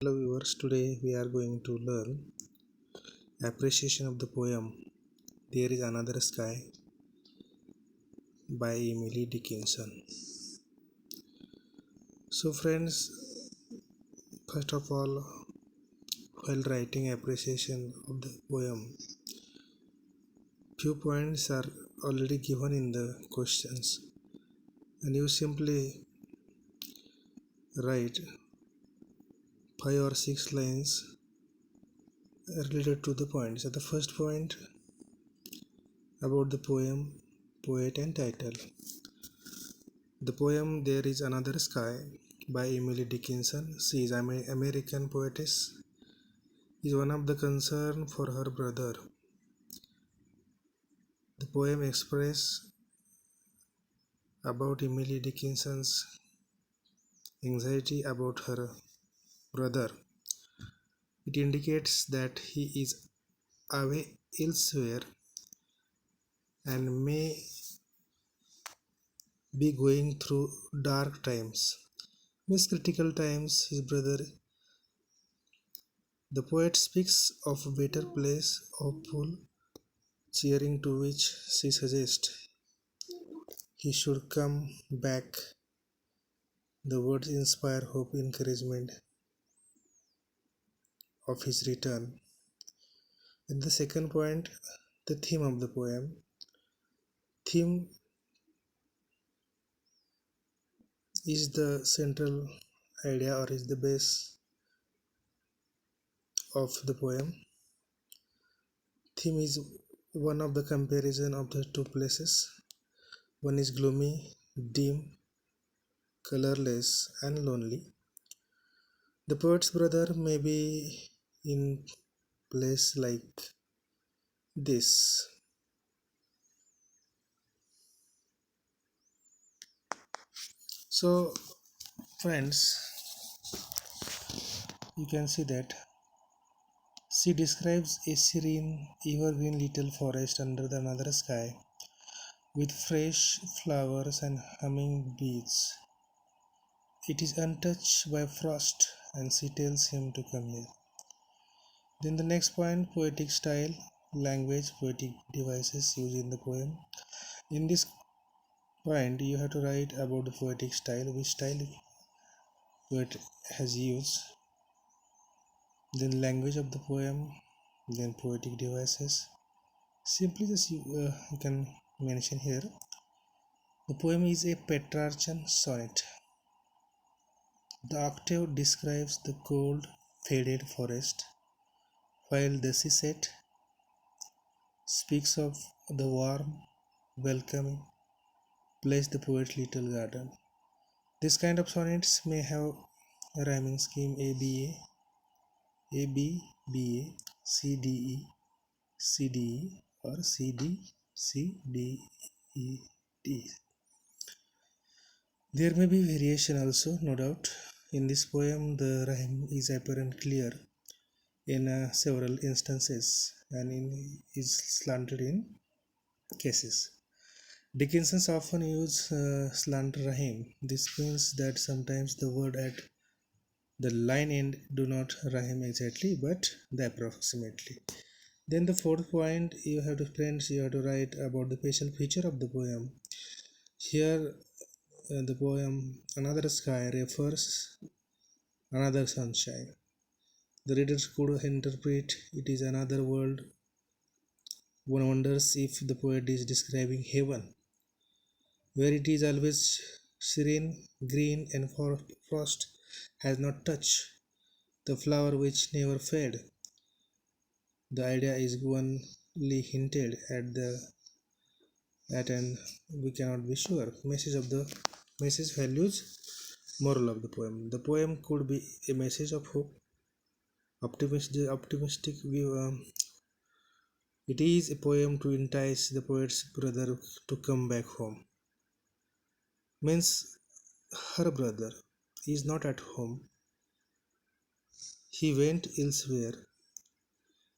Hello viewers, today we are going to learn appreciation of the poem There is Another Sky by Emily Dickinson. So friends, first of all, while writing appreciation of the poem, few points are already given in the questions and you simply write 5 or 6 lines related to the points. So the first point about the poem, poet and title. The poem There is Another Sky by Emily Dickinson. She is an American poetess. Is one of the concern for her brother. The poem expresses about Emily Dickinson's anxiety about her brother. It indicates that he is away elsewhere and may be going through dark times. Miss critical times, his brother. The poet speaks of a better place, hopeful, cheering, to which she suggests he should come back. The words inspire hope, encouragement of his return. And the second point, the theme of the poem. Theme is the central idea or is the base of the poem. Theme is one of the comparison of the two places. One is gloomy, dim, colorless, and lonely. The poet's brother may be in place like this. So, friends, you can see that she describes a serene, evergreen little forest under the another sky with fresh flowers and humming bees. It is untouched by frost, and she tells him to come here. Then the next point, poetic style, language, poetic devices used in the poem. In this point, you have to write about the poetic style, which style poet has used, then language of the poem, then poetic devices. Simply just you can mention here. The poem is a Petrarchan sonnet. The octave describes the cold, faded forest, while the seaside speaks of the warm, welcoming place, the poet's little garden. This kind of sonnets may have a rhyming scheme A B B A C D E C D E or C D C D E D. There may be variation also, no doubt. In this poem, the rhyme is apparent clear in several instances and is slanted in cases. Dickinson's often use slant rhyme. This means that sometimes the word at the line end do not rhyme exactly but the approximately. Then the fourth point, you have to write about the special feature of the poem. Here the poem Another Sky refers another sunshine. The readers could interpret it is another world. One wonders if the poet is describing heaven, where it is always serene, green, and frost has not touched the flower which never fade. The idea is only hinted at and we cannot be sure. Message values moral of the poem. The poem could be a message of hope, optimistic view. It is a poem to entice the poet's brother to come back home. Means her brother is not at home. He went elsewhere.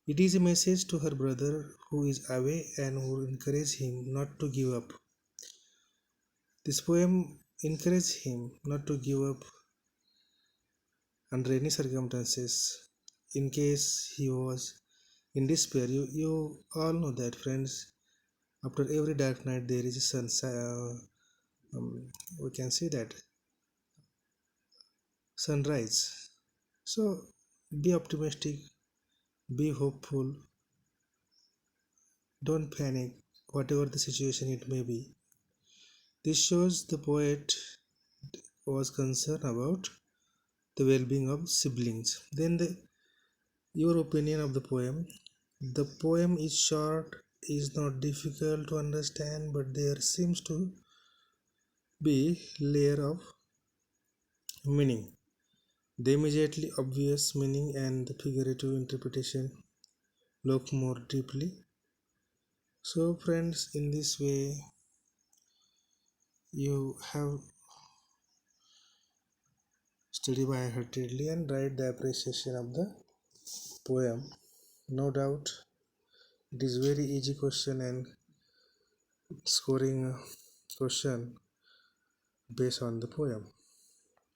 It is a message to her brother who is away and who encourages him not to give up. This poem encourages him not to give up under any circumstances. In case he was in despair, you all know that, friends. After every dark night there is a we can see that sunrise. So be optimistic, be hopeful, don't panic, whatever the situation it may be. This shows the poet was concerned about the well-being of siblings. Then your opinion of the poem. The poem is short, is not difficult to understand, but there seems to be layer of meaning. The immediately obvious meaning and the figurative interpretation look more deeply. So, friends, in this way, you have study by-heartedly and write the appreciation of the poem. No doubt, it is very easy question and scoring a question based on the poem.